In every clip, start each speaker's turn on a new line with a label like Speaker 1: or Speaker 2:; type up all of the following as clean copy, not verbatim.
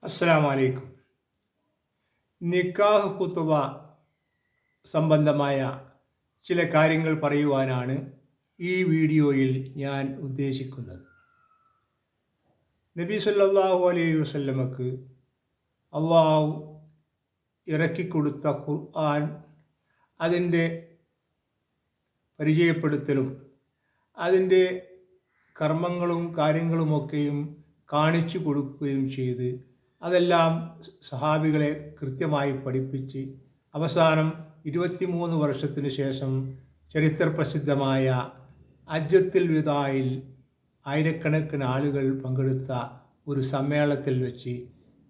Speaker 1: അസ്സലാമു അലൈക്കും. നിക്കാഹ് ഖുതുബ സംബന്ധമായ ചില കാര്യങ്ങൾ പറയുവാനാണ് ഈ വീഡിയോയിൽ ഞാൻ ഉദ്ദേശിക്കുന്നത്. നബി സല്ലല്ലാഹു അലൈഹി വസല്ലമക്ക് അള്ളാഹു ഇറക്കിക്കൊടുത്ത ഖുർആൻ, അതിൻ്റെ പരിചയപ്പെടുത്തലും അതിൻ്റെ കർമ്മങ്ങളും കാര്യങ്ങളുമൊക്കെയും കാണിച്ചു കൊടുക്കുകയും ചെയ്ത് അതെല്ലാം സഹാബികളെ കൃത്യമായി പഠിപ്പിച്ച് അവസാനം 23 വർഷത്തിന് ശേഷം ചരിത്രപ്രസിദ്ധമായ ഹജ്ജത്തുൽ വിദായിൽ ആയിരക്കണക്കിന് ആളുകൾ പങ്കെടുത്ത ഒരു സമ്മേളനത്തിൽ വെച്ച്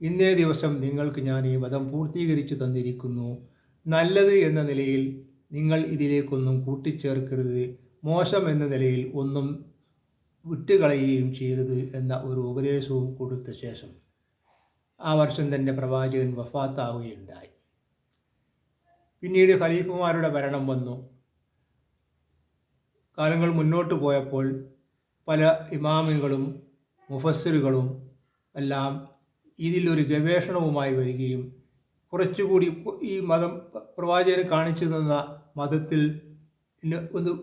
Speaker 1: ഇന്നേ ദിവസം നിങ്ങൾക്ക് ഞാൻ ഈ മതം പൂർത്തീകരിച്ചു തന്നിരിക്കുന്നു, നല്ലത് എന്ന നിലയിൽ നിങ്ങൾ ഇതിലേക്കൊന്നും കൂട്ടിച്ചേർക്കരുത്, മോശം എന്ന നിലയിൽ ഒന്നും വിട്ടുകളയുകയും ചെയ്യരുത് എന്ന ഒരു ഉപദേശവും കൊടുത്ത ശേഷം ആ വർഷം തന്നെ പ്രവാചകൻ വഫാത്താവുകയുണ്ടായി. പിന്നീട് ഖലീഫമാരുടെ ഭരണം വന്നു. കാലങ്ങൾ മുന്നോട്ട് പോയപ്പോൾ പല ഇമാമുകളും മുഫസ്സിറുകളും എല്ലാം ഇതിലൊരു ഗവേഷണവുമായി വരികയും കുറച്ചുകൂടി ഈ മതം പ്രവാചകന് കാണിച്ചു തന്ന മതത്തിൽ ഒന്ന്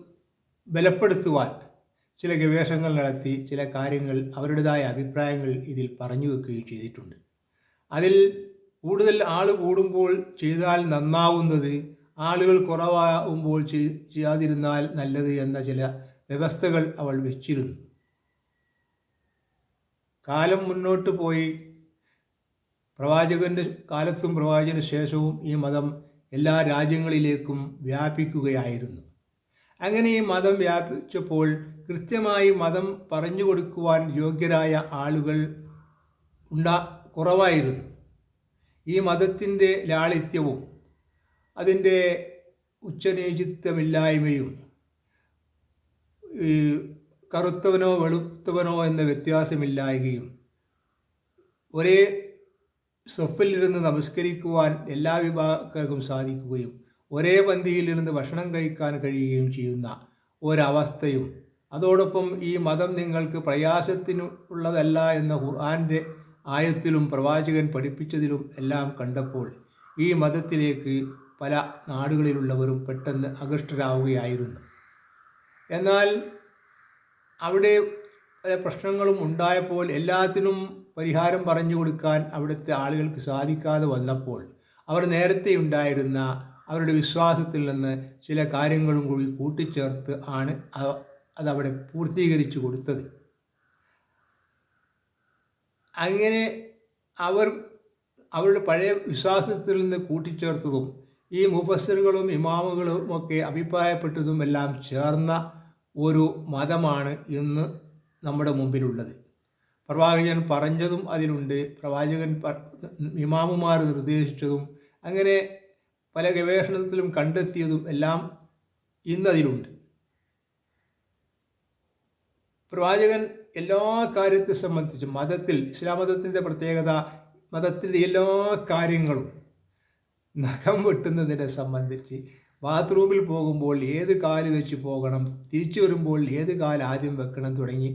Speaker 1: ബലപ്പെടുത്തുവാൻ ചില ഗവേഷണങ്ങൾ നടത്തി ചില കാര്യങ്ങൾ അവരുടേതായ അഭിപ്രായങ്ങൾ ഇതിൽ പറഞ്ഞു വെക്കുകയും ചെയ്തിട്ടുണ്ട്. അതിൽ കൂടുതൽ ആൾ കൂടുമ്പോൾ ചെയ്താൽ നന്നാവുന്നത്, ആളുകൾ കുറവാകുമ്പോൾ ചെയ്യാതിരുന്നാൽ നല്ലത് എന്ന ചില വ്യവസ്ഥകൾ അവൾ വെച്ചിരുന്നു. കാലം മുന്നോട്ട് പോയി. പ്രവാചകൻ്റെ കാലത്തും പ്രവാചകന് ശേഷവും ഈ മതം എല്ലാ രാജ്യങ്ങളിലേക്കും വ്യാപിക്കുകയായിരുന്നു. അങ്ങനെ ഈ മതം വ്യാപിച്ചപ്പോൾ കൃത്യമായി മതം പറഞ്ഞു കൊടുക്കുവാൻ യോഗ്യരായ ആളുകൾ കുറവായിരുന്നു. ഈ മതത്തിൻ്റെ ലാളിത്യവും അതിൻ്റെ ഉച്ചനീചിത്വമില്ലായ്മയും കറുത്തവനോ വെളുത്തവനോ എന്ന വ്യത്യാസമില്ലായ്കയും ഒരേ സ്വപ്പിലിരുന്ന് നമസ്കരിക്കുവാൻ എല്ലാ വിഭാഗക്കാർക്കും സാധിക്കുകയും ഒരേ പന്തിയിലിരുന്ന് ഭക്ഷണം കഴിക്കാൻ കഴിയുകയും ചെയ്യുന്ന ഒരവസ്ഥയും, അതോടൊപ്പം ഈ മതം നിങ്ങൾക്ക് പ്രയാസത്തിനുള്ളതല്ല എന്ന ഖുർആൻ്റെ ആയത്തിലും പ്രവാചകൻ പഠിപ്പിച്ചതിലും എല്ലാം കണ്ടപ്പോൾ ഈ മതത്തിലേക്ക് പല നാടുകളിലുള്ളവരും പെട്ടെന്ന് ആകൃഷ്ടരാവുകയായിരുന്നു. എന്നാൽ അവിടെ പല പ്രശ്നങ്ങളും ഉണ്ടായപ്പോൾ എല്ലാത്തിനും പരിഹാരം പറഞ്ഞു കൊടുക്കാൻ അവിടുത്തെ ആളുകൾക്ക് സാധിക്കാതെ വന്നപ്പോൾ അവർ നേരത്തെ ഉണ്ടായിരുന്ന അവരുടെ വിശ്വാസത്തിൽ നിന്ന് ചില കാര്യങ്ങളും കൂടി കൂട്ടിച്ചേർത്ത് ആണ് അതവിടെ പൂർത്തീകരിച്ചു കൊടുത്തത്. അങ്ങനെ അവർ അവരുടെ പഴയ വിശ്വാസത്തിൽ നിന്ന് കൂട്ടിച്ചേർത്തതും ഈ മുഫസ്സിറുകളും ഇമാമുകളും ഒക്കെ അഭിപ്രായപ്പെട്ടതും എല്ലാം ചേർന്ന ഒരു മതമാണ് ഇന്ന് നമ്മുടെ മുമ്പിലുള്ളത്. പ്രവാചകൻ പറഞ്ഞതും അതിലുണ്ട്, പ്രവാചകൻ ഇമാമുമാർ നിർദ്ദേശിച്ചതും അങ്ങനെ പല ഗവേഷണത്തിലും കണ്ടെത്തിയതും എല്ലാം ഇന്നതിലുണ്ട്. പ്രവാചകൻ എല്ലാ കാര്യത്തെ സംബന്ധിച്ചും മതത്തിൽ, ഇസ്ലാം മതത്തിൻ്റെ പ്രത്യേകത, മതത്തിൻ്റെ എല്ലാ കാര്യങ്ങളും, നഖം വെട്ടുന്നതിനെ സംബന്ധിച്ച്, ബാത്റൂമിൽ പോകുമ്പോൾ ഏത് കാല് വെച്ച് പോകണം, തിരിച്ചു വരുമ്പോൾ ഏത് കാല് ആദ്യം വെക്കണം തുടങ്ങി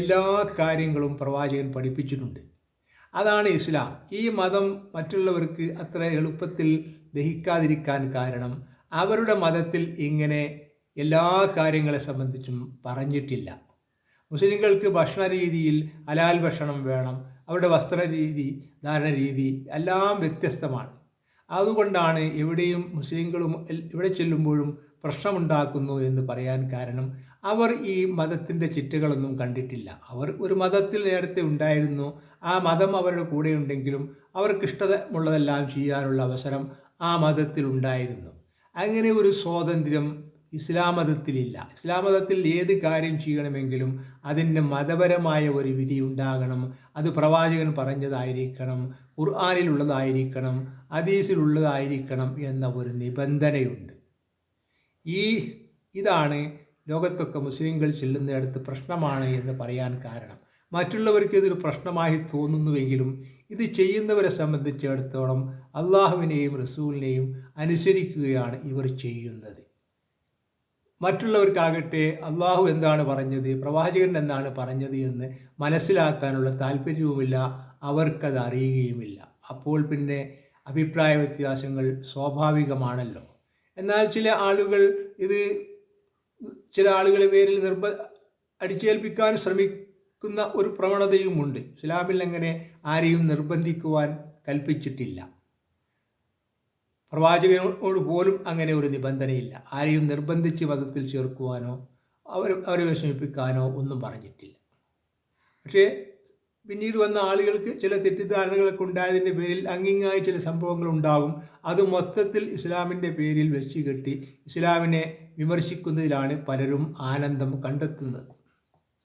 Speaker 1: എല്ലാ കാര്യങ്ങളും പ്രവാചകൻ പഠിപ്പിച്ചിട്ടുണ്ട്. അതാണ് ഇസ്ലാം. ഈ മതം മറ്റുള്ളവർക്ക് അത്ര എളുപ്പത്തിൽ ദഹിക്കാതിരിക്കാൻ കാരണം അവരുടെ മതത്തിൽ ഇങ്ങനെ എല്ലാ കാര്യങ്ങളെ സംബന്ധിച്ചും പറഞ്ഞിട്ടില്ല. മുസ്ലിങ്ങൾക്ക് ഭക്ഷണ രീതിയിൽ ഹലാൽ ഭക്ഷണം വേണം, അവരുടെ വസ്ത്രരീതി, ധാരണരീതി എല്ലാം വ്യത്യസ്തമാണ്. അതുകൊണ്ടാണ് എവിടെയും മുസ്ലിങ്ങളും എവിടെ ചെല്ലുമ്പോഴും പ്രശ്നമുണ്ടാക്കുന്നു എന്ന് പറയാൻ കാരണം അവർ ഈ മതത്തിൻ്റെ ചിട്ടകളൊന്നും കണ്ടിട്ടില്ല. അവർ ഒരു മതത്തിൽ നേരത്തെ ഉണ്ടായിരുന്നു, ആ മതം അവരുടെ കൂടെ ഉണ്ടെങ്കിലും അവർക്കിഷ്ടമുള്ളതെല്ലാം ചെയ്യാനുള്ള അവസരം ആ മതത്തിൽ ഉണ്ടായിരുന്നു. അങ്ങനെ ഒരു സ്വാതന്ത്ര്യം ഇസ്ലാം മതത്തിലില്ല. ഇസ്ലാം മതത്തിൽ ഏത് കാര്യം ചെയ്യണമെങ്കിലും അതിൻ്റെ മതപരമായ ഒരു വിധി ഉണ്ടാകണം. അത് പ്രവാചകൻ പറഞ്ഞതായിരിക്കണം, ഖുർആനിലുള്ളതായിരിക്കണം, ഹദീസിലുള്ളതായിരിക്കണം എന്ന ഒരു നിബന്ധനയുണ്ട്. ഇതാണ് ലോകത്തൊക്കെ മുസ്ലിങ്ങൾ ചെല്ലുന്നിടത്ത് പ്രശ്നമാണ് എന്ന് പറയാൻ കാരണം. മറ്റുള്ളവർക്ക് ഇതൊരു പ്രശ്നമായി തോന്നുന്നുവെങ്കിലും ഇത് ചെയ്യുന്നവരെ സംബന്ധിച്ചിടത്തോളം അള്ളാഹുവിനെയും റസൂലിനെയും അനുസരിക്കുകയാണ് ഇവർ ചെയ്യുന്നത്. മറ്റുള്ളവർക്കാകട്ടെ അള്ളാഹു എന്താണ് പറഞ്ഞത്, പ്രവാചകൻ എന്താണ് പറഞ്ഞത് എന്ന് മനസ്സിലാക്കാനുള്ള താല്പര്യവുമില്ല, അവർക്കത് അറിയുകയുമില്ല. അപ്പോൾ പിന്നെ അഭിപ്രായ വ്യത്യാസങ്ങൾ സ്വാഭാവികമാണല്ലോ. എന്നാൽ ചില ആളുകളെ പേരിൽ അടിച്ചേൽപ്പിക്കാൻ ശ്രമിക്കുന്ന ഒരു പ്രവണതയുമുണ്ട്. ഇസ്ലാമിൽ അങ്ങനെ ആരെയും നിർബന്ധിക്കുവാൻ കൽപ്പിച്ചിട്ടില്ല. പ്രവാചകനോട് പോലും അങ്ങനെ ഒരു നിബന്ധനയില്ല. ആരെയും നിർബന്ധിച്ച് മതത്തിൽ ചേർക്കുവാനോ അവരെ വിഷമിപ്പിക്കാനോ ഒന്നും പറഞ്ഞിട്ടില്ല. പക്ഷേ പിന്നീട് വന്ന ആളുകൾക്ക് ചില തെറ്റിദ്ധാരണകളൊക്കെ ഉണ്ടായതിൻ്റെ പേരിൽ അങ്ങിങ്ങായി ചില സംഭവങ്ങൾ ഉണ്ടാകും. അത് മൊത്തത്തിൽ ഇസ്ലാമിൻ്റെ പേരിൽ വെച്ച് കെട്ടി ഇസ്ലാമിനെ വിമർശിക്കുന്നതിലാണ് പലരും ആനന്ദം കണ്ടെത്തുന്നത്.